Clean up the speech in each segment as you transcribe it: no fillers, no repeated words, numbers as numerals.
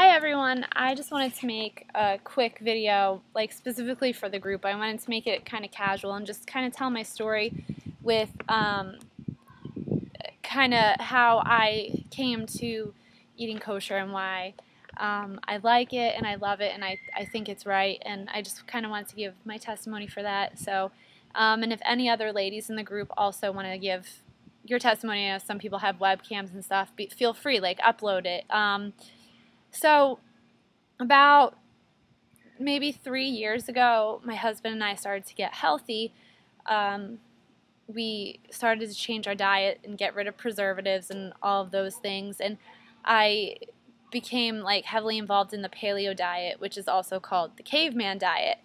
Hi everyone, I just wanted to make a quick video, like specifically for the group. I wanted to make it kind of casual and just kind of tell my story with kind of how I came to eating kosher and why I like it and I love it and I think it's right, and I just kind of wanted to give my testimony for that. So, and if any other ladies in the group also want to give your testimony, you know, some people have webcams and stuff, feel free, like upload it. So about maybe 3 years ago, my husband and I started to get healthy. We started to change our diet and get rid of preservatives and all of those things. And I became like heavily involved in the paleo diet, which is also called the caveman diet.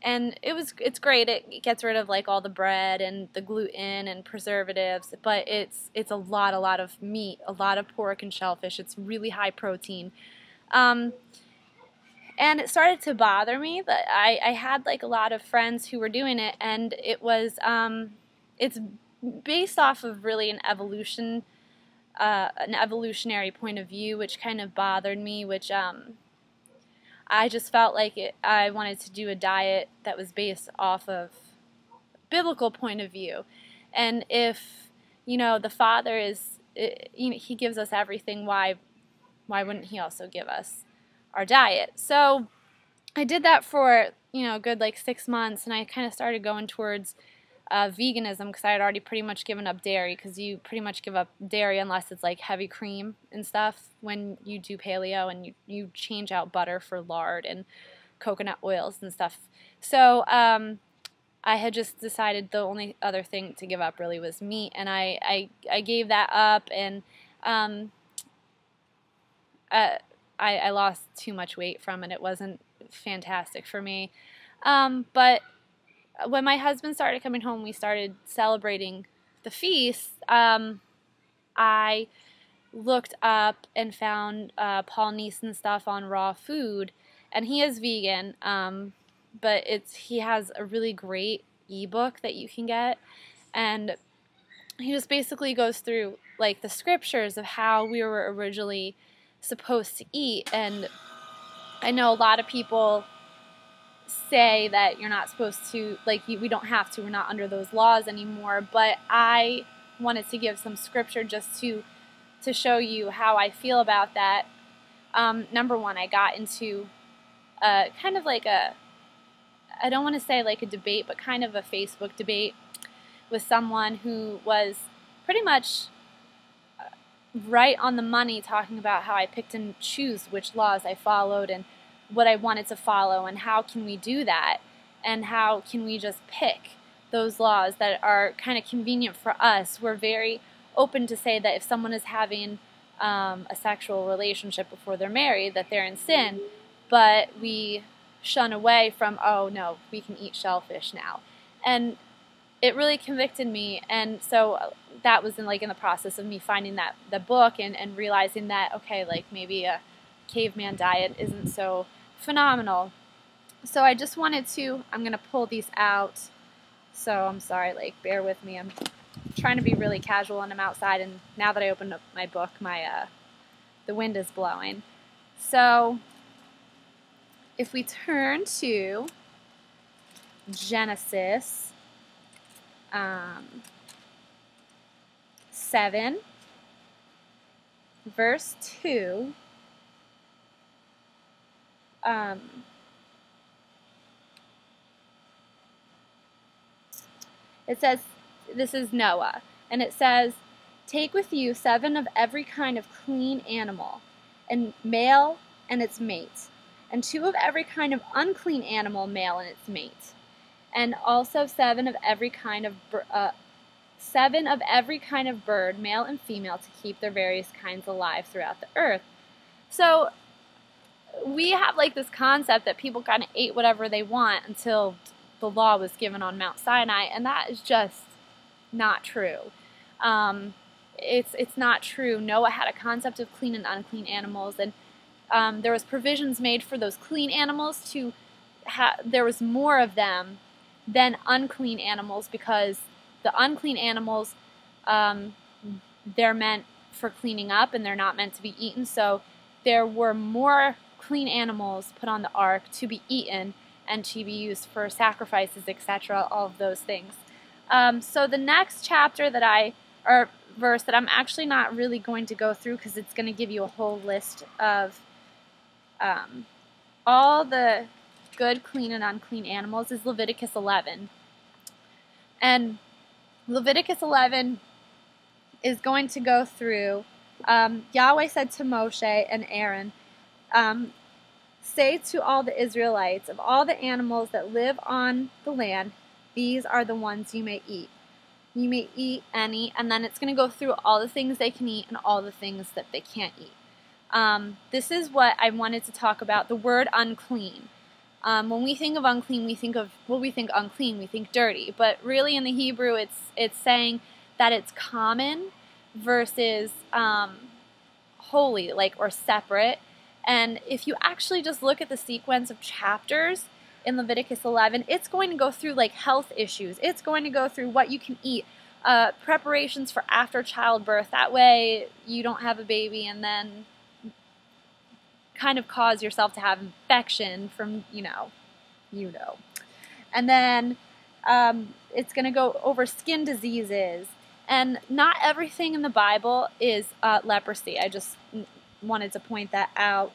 And it's great. It gets rid of like all the bread and the gluten and preservatives, but it's a lot of meat, a lot of pork and shellfish. It's really high protein. And it started to bother me that I had like a lot of friends who were doing it, and it was it's based off of really an evolutionary point of view, which kind of bothered me, which I just felt like I wanted to do a diet that was based off of biblical point of view. And if, you know, the Father is, you know, He gives us everything, why wouldn't He also give us our diet? So I did that for, you know, a good like 6 months, and I kind of started going towards veganism, because I had already pretty much given up dairy, because you pretty much give up dairy unless it's like heavy cream and stuff when you do paleo, and you change out butter for lard and coconut oils and stuff. So I had just decided the only other thing to give up really was meat, and I gave that up, and I lost too much weight from it. It wasn't fantastic for me. But when my husband started coming home, we started celebrating the feast. I looked up and found Paul Neeson stuff on raw food, and he is vegan, but he has a really great ebook that you can get, and he just basically goes through like the scriptures of how we were originally supposed to eat. And I know a lot of people say that you're not supposed to, like, we don't have to, we're not under those laws anymore, but I wanted to give some scripture just to show you how I feel about that. Number one, I got into kind of like I don't want to say like a debate, but kind of a Facebook debate with someone who was pretty much right on the money, talking about how I picked and choose which laws I followed and what I wanted to follow, and how can we do that, and how can we just pick those laws that are kind of convenient for us. We're very open to say that if someone is having a sexual relationship before they're married, that they're in sin, but we shun away from, oh no, we can eat shellfish now. And it really convicted me, and so that was in the process of me finding the book and realizing that, okay, like maybe a caveman diet isn't so phenomenal. So I just wanted to, I'm gonna pull these out, so I'm sorry, like bear with me. I'm trying to be really casual, and I'm outside, and now that I opened up my book, the wind is blowing. So if we turn to Genesis 7, verse 2, it says, this is Noah, and it says, "Take with you 7 of every kind of clean animal, and male and its mate, and 2 of every kind of unclean animal, male and its mate, and also 7 of every kind of bird, male and female, to keep their various kinds alive throughout the earth." So we have like this concept that people kind of ate whatever they want until the law was given on Mount Sinai, and that is just not true. It's not true. Noah had a concept of clean and unclean animals, and there was provisions made for those clean animals to there was more of them than unclean animals, because the unclean animals, they're meant for cleaning up and they're not meant to be eaten. So there were more clean animals put on the ark to be eaten and to be used for sacrifices, etc., all of those things. So the next chapter or verse that I'm actually not really going to go through because it's going to give you a whole list of all the good, clean, and unclean animals is Leviticus 11. And Leviticus 11 is going to go through, Yahweh said to Moshe and Aaron, say to all the Israelites, of all the animals that live on the land, these are the ones you may eat. You may eat any, and then it's going to go through all the things they can eat and all the things that they can't eat. This is what I wanted to talk about, the word unclean. When we think of unclean, we think unclean, we think dirty. But really in the Hebrew, it's saying that it's common versus holy, or separate. And if you actually just look at the sequence of chapters in Leviticus 11, it's going to go through health issues. It's going to go through what you can eat, preparations for after childbirth. That way you don't have a baby and then kind of cause yourself to have infection from, And then it's going to go over skin diseases. And not everything in the Bible is leprosy. I just wanted to point that out.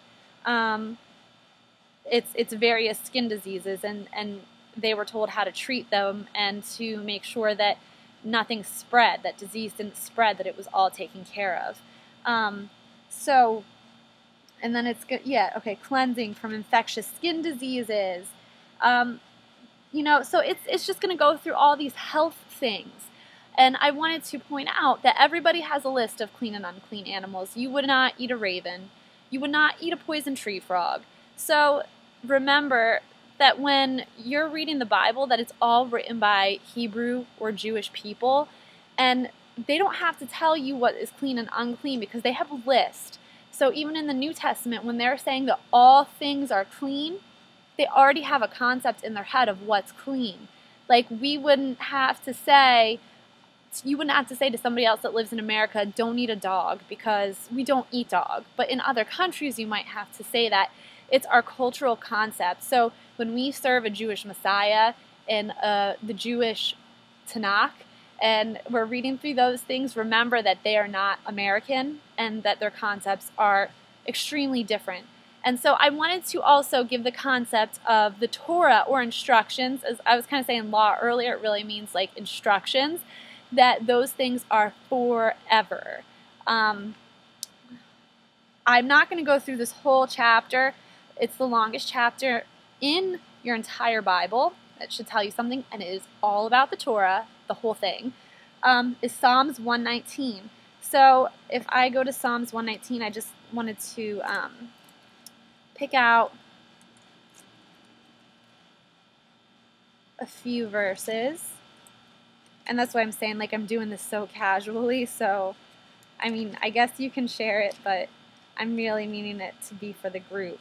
It's various skin diseases, and they were told how to treat them and to make sure that nothing spread, that disease didn't spread, that it was all taken care of. And then it's good, cleansing from infectious skin diseases. So it's just going to go through all these health things. And I wanted to point out that everybody has a list of clean and unclean animals. You would not eat a raven. You would not eat a poison tree frog. So remember that when you're reading the Bible, that it's all written by Hebrew or Jewish people. And they don't have to tell you what is clean and unclean because they have a list. So even in the New Testament, when they're saying that all things are clean, they already have a concept in their head of what's clean. You wouldn't have to say to somebody else that lives in America, don't eat a dog because we don't eat dog. But in other countries, you might have to say that. It's our cultural concept. So when we serve a Jewish Messiah in the Jewish Tanakh, and we're reading through those things, remember that they are not American and that their concepts are extremely different. And so I wanted to also give the concept of the Torah or instructions. As I was kind of saying law earlier, it really means instructions, that those things are forever. I'm not going to go through this whole chapter. It's the longest chapter in your entire Bible. That should tell you something, and it is all about the Torah, the whole thing, is Psalms 119. So if I go to Psalms 119, I just wanted to pick out a few verses. And that's why I'm saying, I'm doing this so casually. So, I guess you can share it, but I'm really meaning it to be for the group.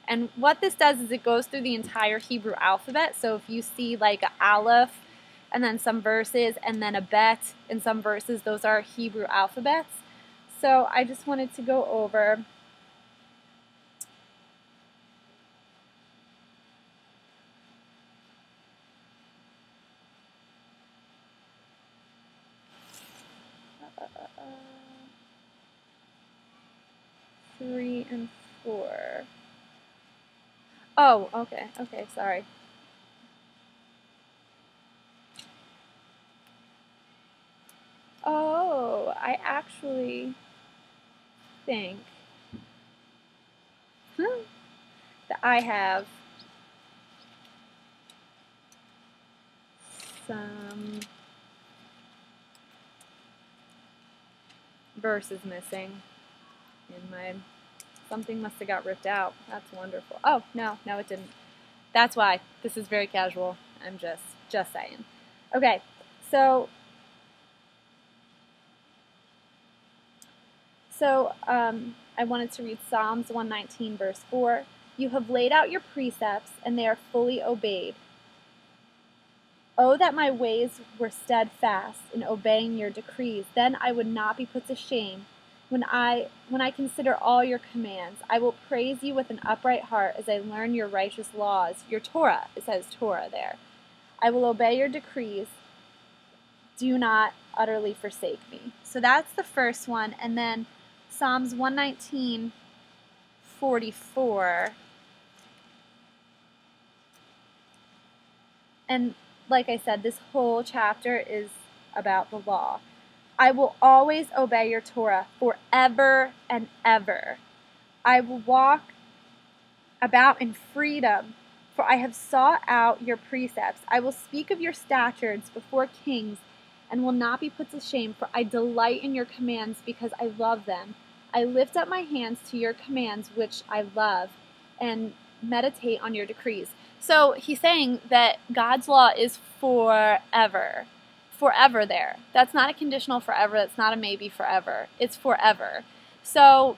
And what this does is it goes through the entire Hebrew alphabet. So if you see a aleph and then some verses and then a bet in some verses, those are Hebrew alphabets. So I just wanted to go over three and four. Oh, okay, sorry. Oh, I actually think that I have some verses missing in my... Something must have got ripped out. That's wonderful. Oh, no, it didn't. That's why. This is very casual. I'm just saying. Okay, so I wanted to read Psalms 119, verse 4. You have laid out your precepts, and they are fully obeyed. Oh, that my ways were steadfast in obeying your decrees. Then I would not be put to shame When I consider all your commands, I will praise you with an upright heart as I learn your righteous laws, your Torah. It says Torah there. I will obey your decrees. Do not utterly forsake me. So that's the first one. And then Psalms 119:44. And like I said, this whole chapter is about the law. I will always obey your Torah forever and ever. I will walk about in freedom, for I have sought out your precepts. I will speak of your statutes before kings and will not be put to shame, for I delight in your commands because I love them. I lift up my hands to your commands, which I love, and meditate on your decrees. So he's saying that God's law is forever. Forever there. That's not a conditional forever. That's not a maybe forever. It's forever. So,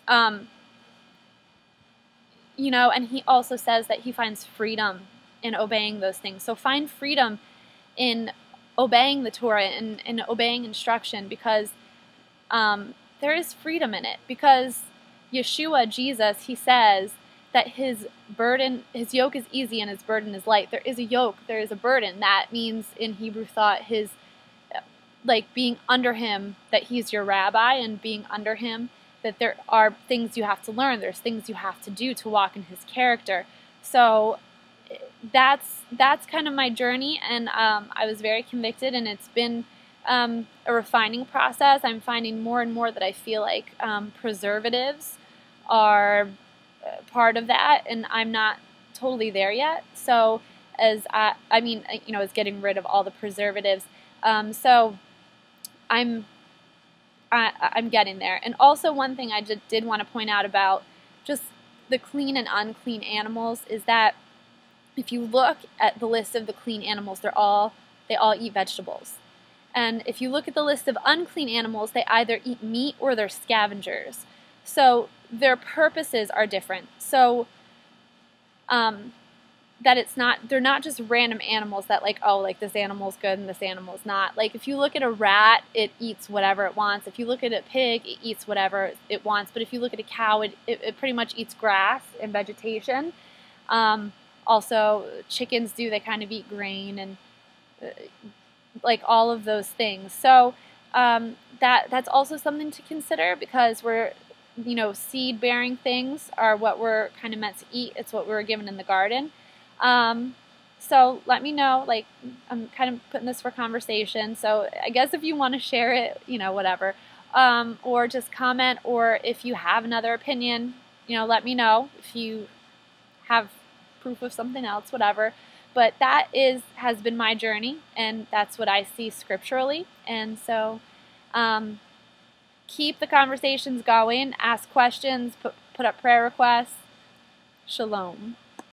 and he also says that he finds freedom in obeying those things. So find freedom in obeying the Torah and obeying instruction, because there is freedom in it. Because Yeshua, Jesus, he says that his yoke is easy and his burden is light. There is a yoke, there is a burden. That means in Hebrew thought being under him, that he's your rabbi, and being under him, that there are things you have to learn. There's things you have to do to walk in his character. So that's kind of my journey, and I was very convicted, and it's been a refining process. I'm finding more and more that I feel like preservatives are part of that, and I'm not totally there yet. So as getting rid of all the preservatives. So I'm getting there. And also one thing I did want to point out about just the clean and unclean animals is that if you look at the list of the clean animals, they all eat vegetables. And if you look at the list of unclean animals, they either eat meat or they're scavengers. So their purposes are different. So they're not just random animals that this animal's good and this animal's not. Like if you look at a rat, it eats whatever it wants. If you look at a pig, it eats whatever it wants. But if you look at a cow, it pretty much eats grass and vegetation. Also, chickens they kind of eat grain and all of those things. So that's also something to consider, because seed-bearing things are what we're kind of meant to eat. It's what we were given in the garden. So let me know, I'm kind of putting this for conversation. So I guess if you want to share it, whatever, or just comment, or if you have another opinion, let me know. If you have proof of something else, whatever. But that has been my journey, and that's what I see scripturally. And so keep the conversations going, ask questions, put up prayer requests. Shalom.